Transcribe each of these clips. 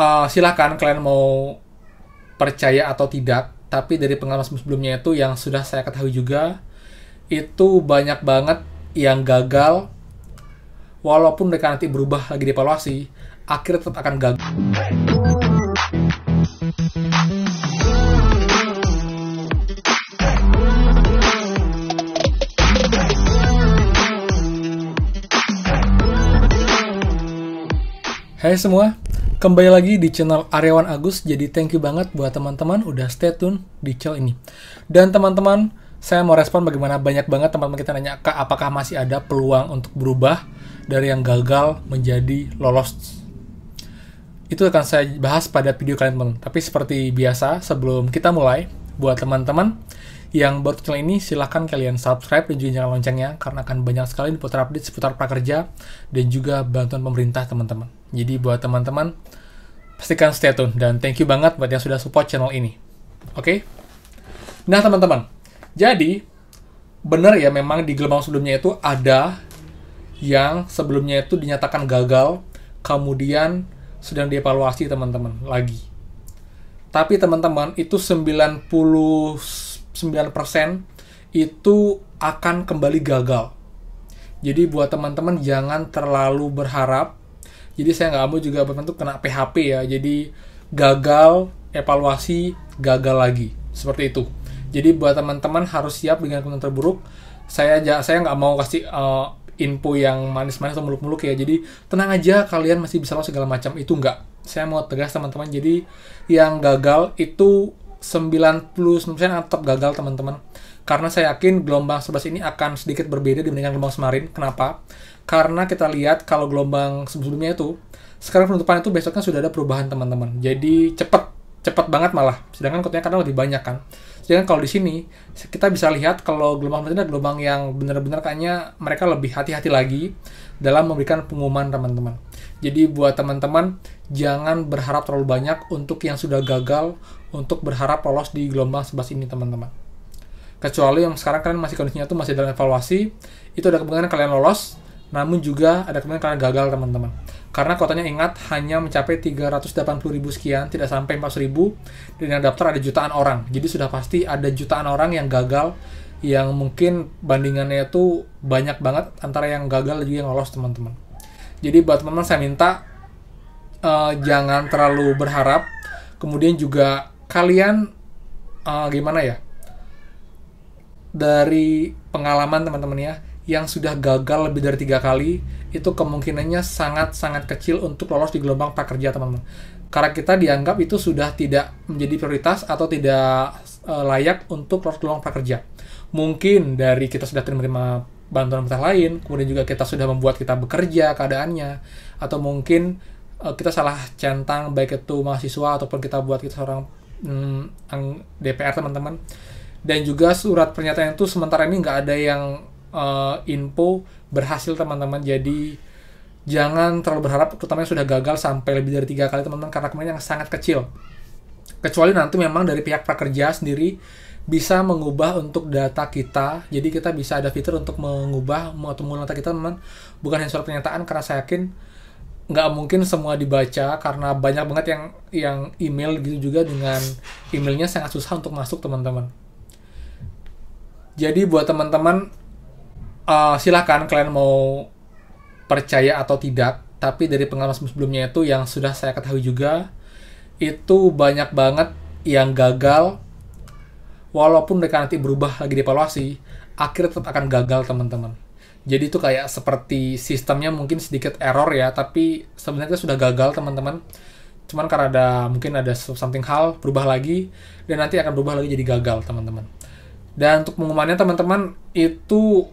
Silakan kalian mau percaya atau tidak, tapi dari pengalaman sebelumnya itu yang sudah saya ketahui juga, itu banyak banget yang gagal, walaupun mereka nanti berubah lagi dievaluasi, akhirnya tetap akan gagal. Hai semua, kembali lagi di channel Aryawan Agus. Jadi thank you banget buat teman-teman udah stay tune di channel ini. Dan teman-teman, saya mau respon bagaimana banyak banget teman-teman kita nanya, Kak, apakah masih ada peluang untuk berubah dari yang gagal menjadi lolos? Itu akan saya bahas pada video kalian, teman. Tapi seperti biasa, sebelum kita mulai, buat teman-teman yang baru channel ini, silahkan kalian subscribe dan juga nyalakan loncengnya, karena akan banyak sekali diputar update seputar prakerja dan juga bantuan pemerintah, teman-teman. Jadi buat teman-teman, pastikan stay tune, dan thank you banget buat yang sudah support channel ini. Oke? Nah teman-teman, jadi benar ya, memang di gelombang sebelumnya itu ada yang sebelumnya itu dinyatakan gagal, kemudian sedang dievaluasi teman-teman lagi. Tapi teman-teman, itu 99% itu akan kembali gagal. Jadi buat teman-teman jangan terlalu berharap. Jadi saya nggak mau juga berbentuk kena PHP ya. Jadi gagal, evaluasi, gagal lagi. Seperti itu. Jadi buat teman-teman harus siap dengan kemungkinan terburuk. Saya nggak mau kasih info yang manis-manis atau muluk-muluk ya. Jadi tenang aja, kalian masih bisa lolos segala macam. Itu nggak. Saya mau tegas teman-teman. Jadi yang gagal itu 99% tetap gagal teman-teman. Karena saya yakin gelombang 11 ini akan sedikit berbeda dibandingkan gelombang kemarin. Kenapa? Karena kita lihat kalau gelombang sebelumnya itu, sekarang penutupan itu besoknya sudah ada perubahan teman-teman. Jadi cepat banget malah. Sedangkan kotanya kadang lebih banyak kan. Sedangkan kalau di sini kita bisa lihat kalau gelombang ini adalah gelombang yang benar-benar kayaknya mereka lebih hati-hati lagi dalam memberikan pengumuman teman-teman. Jadi buat teman-teman jangan berharap terlalu banyak untuk yang sudah gagal untuk berharap lolos di gelombang 11 ini teman-teman. Kecuali yang sekarang kalian masih kondisinya tuh masih dalam evaluasi, itu ada kemungkinan kalian lolos, namun juga ada kemungkinan kalian gagal teman-teman. Karena kotanya ingat hanya mencapai 380.000 sekian, tidak sampai 400.000, dan yang daftar ada jutaan orang. Jadi sudah pasti ada jutaan orang yang gagal, yang mungkin bandingannya itu banyak banget antara yang gagal dan juga yang lolos teman-teman. Jadi buat teman-teman saya minta jangan terlalu berharap. Kemudian juga kalian gimana ya, dari pengalaman teman-teman ya, yang sudah gagal lebih dari 3 kali, itu kemungkinannya sangat-sangat kecil untuk lolos di gelombang prakerja teman-teman. Karena kita dianggap itu sudah tidak menjadi prioritas atau tidak layak untuk lolos gelombang prakerja. Mungkin dari kita sudah menerima bantuan pemerintah lain, kemudian juga kita sudah membuat kita bekerja keadaannya, atau mungkin kita salah centang, baik itu mahasiswa ataupun kita buat kita seorang DPR teman-teman. Dan juga surat pernyataan itu sementara ini nggak ada yang info berhasil teman-teman. Jadi jangan terlalu berharap, terutama yang sudah gagal sampai lebih dari 3 kali teman-teman, karena kemungkinan yang sangat kecil. Kecuali nanti memang dari pihak prakerja sendiri bisa mengubah untuk data kita. Jadi kita bisa ada fitur untuk mengubah atau mengubah data kita teman-teman, bukan hanya surat pernyataan, karena saya yakin nggak mungkin semua dibaca, karena banyak banget yang email gitu juga, dengan emailnya sangat susah untuk masuk teman-teman. Jadi buat teman-teman silakan kalian mau percaya atau tidak, tapi dari pengalaman sebelumnya itu yang sudah saya ketahui juga, itu banyak banget yang gagal, walaupun mereka nanti berubah lagi dievaluasi, akhirnya tetap akan gagal teman-teman. Jadi itu kayak seperti sistemnya mungkin sedikit error ya, tapi sebenarnya sudah gagal teman-teman. Cuman karena mungkin ada something hal berubah lagi, dan nanti akan berubah lagi jadi gagal teman-teman. Dan untuk pengumumannya teman-teman, itu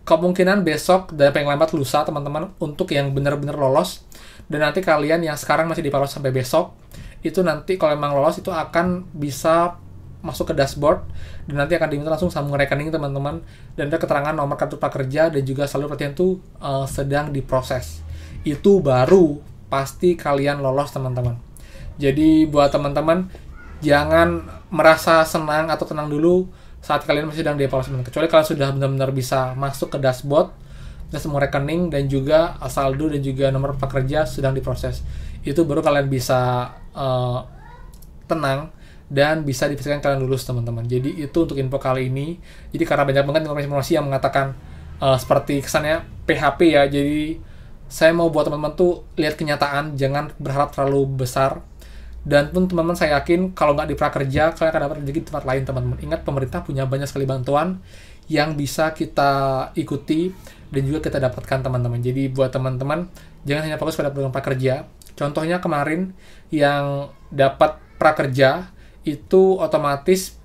kemungkinan besok dan paling lambat lusa teman-teman, untuk yang benar-benar lolos. Dan nanti kalian yang sekarang masih dievaluasi sampai besok, itu nanti kalau memang lolos itu akan bisa masuk ke dashboard, dan nanti akan diminta langsung sambung rekening teman-teman, dan ada keterangan nomor kartu prakerja dan juga saldo pelatihan itu sedang diproses. Itu baru pasti kalian lolos teman-teman. Jadi buat teman-teman jangan merasa senang atau tenang dulu saat kalian masih sedang dievaluasi, kecuali kalian sudah benar-benar bisa masuk ke dashboard dan semua rekening dan juga saldo dan juga nomor prakerja sedang diproses. itu baru kalian bisa tenang dan bisa dipastikan kalian lulus, teman-teman. Jadi itu untuk info kali ini. Jadi karena banyak banget informasi yang mengatakan seperti kesannya PHP ya, jadi saya mau buat teman-teman tuh lihat kenyataan, jangan berharap terlalu besar. Dan pun teman-teman, saya yakin kalau nggak di prakerja, kalian akan dapat rezeki di tempat lain, teman-teman. Ingat, pemerintah punya banyak sekali bantuan yang bisa kita ikuti dan juga kita dapatkan, teman-teman. Jadi buat teman-teman, jangan hanya fokus pada program prakerja. Contohnya kemarin yang dapat prakerja itu otomatis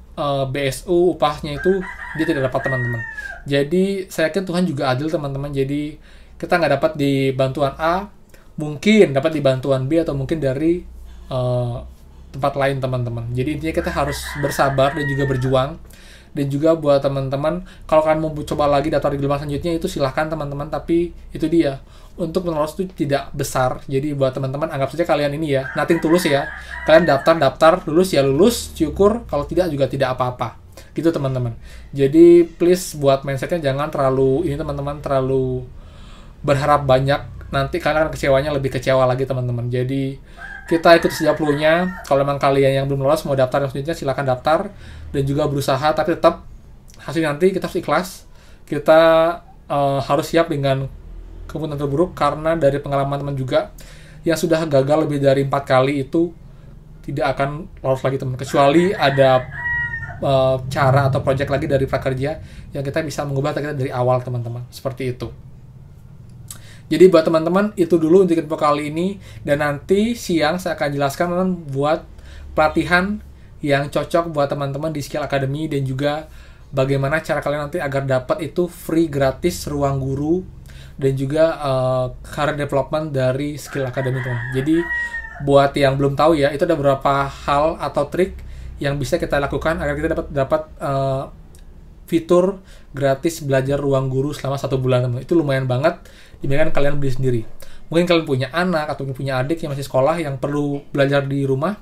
BSU upahnya itu dia tidak dapat, teman-teman. Jadi saya yakin Tuhan juga adil, teman-teman. Jadi kita nggak dapat di bantuan A, mungkin dapat di bantuan B, atau mungkin dari tempat lain, teman-teman. Jadi intinya kita harus bersabar dan juga berjuang. Dan juga buat teman-teman, kalau kalian mau coba lagi daftar di gelombang selanjutnya, itu silahkan, teman-teman. Tapi itu dia, untuk lolos itu tidak besar. Jadi buat teman-teman, anggap saja kalian ini ya, nothing tulus ya. Kalian daftar, lulus ya lulus, syukur. Kalau tidak juga tidak apa-apa. Gitu, teman-teman. Jadi please buat mindsetnya jangan terlalu ini, teman-teman, terlalu berharap banyak. Nanti kalian akan kecewanya lebih kecewa lagi, teman-teman. Jadi kita ikut sejak pelunya. Kalau memang kalian yang belum lolos mau daftar selanjutnya, silakan daftar dan juga berusaha. Tapi tetap hasil nanti kita harus ikhlas. Kita harus siap dengan kemungkinan terburuk, karena dari pengalaman teman juga yang sudah gagal lebih dari 4 kali itu tidak akan lolos lagi, teman. Kecuali ada cara atau project lagi dari prakerja yang kita bisa mengubah kita dari awal, teman-teman. Seperti itu. Jadi buat teman-teman, itu dulu untuk info kali ini. Dan nanti siang saya akan jelaskan buat pelatihan yang cocok buat teman-teman di Skill Academy, dan juga bagaimana cara kalian nanti agar dapat itu free gratis ruang guru dan juga career development dari Skill Academy, teman. Jadi buat yang belum tahu ya, itu ada beberapa hal atau trik yang bisa kita lakukan agar kita dapat fitur gratis belajar ruang guru selama 1 bulan, teman. Itu lumayan banget dibandingkan kalian beli sendiri. Mungkin kalian punya anak atau punya adik yang masih sekolah yang perlu belajar di rumah,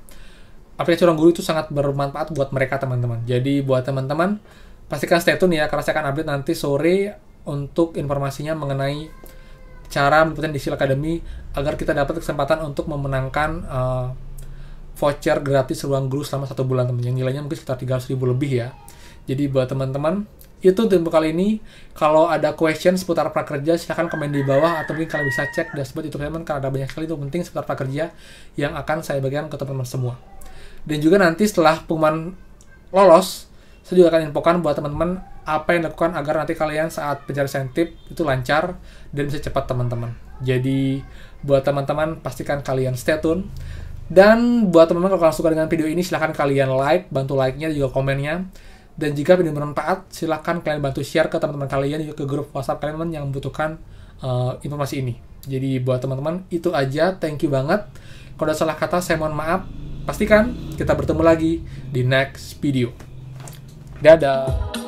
aplikasi ruang guru itu sangat bermanfaat buat mereka, teman-teman. Jadi buat teman-teman, pastikan stay tune ya, karena saya akan update nanti sore untuk informasinya mengenai cara mendapatkan di Skill Academy agar kita dapat kesempatan untuk memenangkan voucher gratis ruang guru selama 1 bulan, teman. Yang nilainya mungkin sekitar 300.000 lebih ya. Jadi buat teman-teman, itu untuk info kali ini. Kalau ada question seputar prakerja, silahkan komen di bawah, atau mungkin kalian bisa cek dashboard YouTube teman-teman, karena ada banyak sekali itu penting seputar prakerja yang akan saya bagikan ke teman-teman semua. Dan juga nanti setelah pengumuman lolos, saya juga akan infokan buat teman-teman apa yang dilakukan agar nanti kalian saat pencarian insentif itu lancar dan bisa cepat, teman-teman. Jadi buat teman-teman, pastikan kalian stay tune. Dan buat teman-teman, kalau kalian suka dengan video ini, silahkan kalian like, bantu like-nya dan juga komennya. Dan jika video bermanfaat, silahkan kalian bantu share ke teman-teman kalian, juga ke grup WhatsApp kalian yang membutuhkan informasi ini. Jadi buat teman-teman, itu aja. Thank you banget. Kalau ada salah kata, saya mohon maaf. Pastikan kita bertemu lagi di next video. Dadah!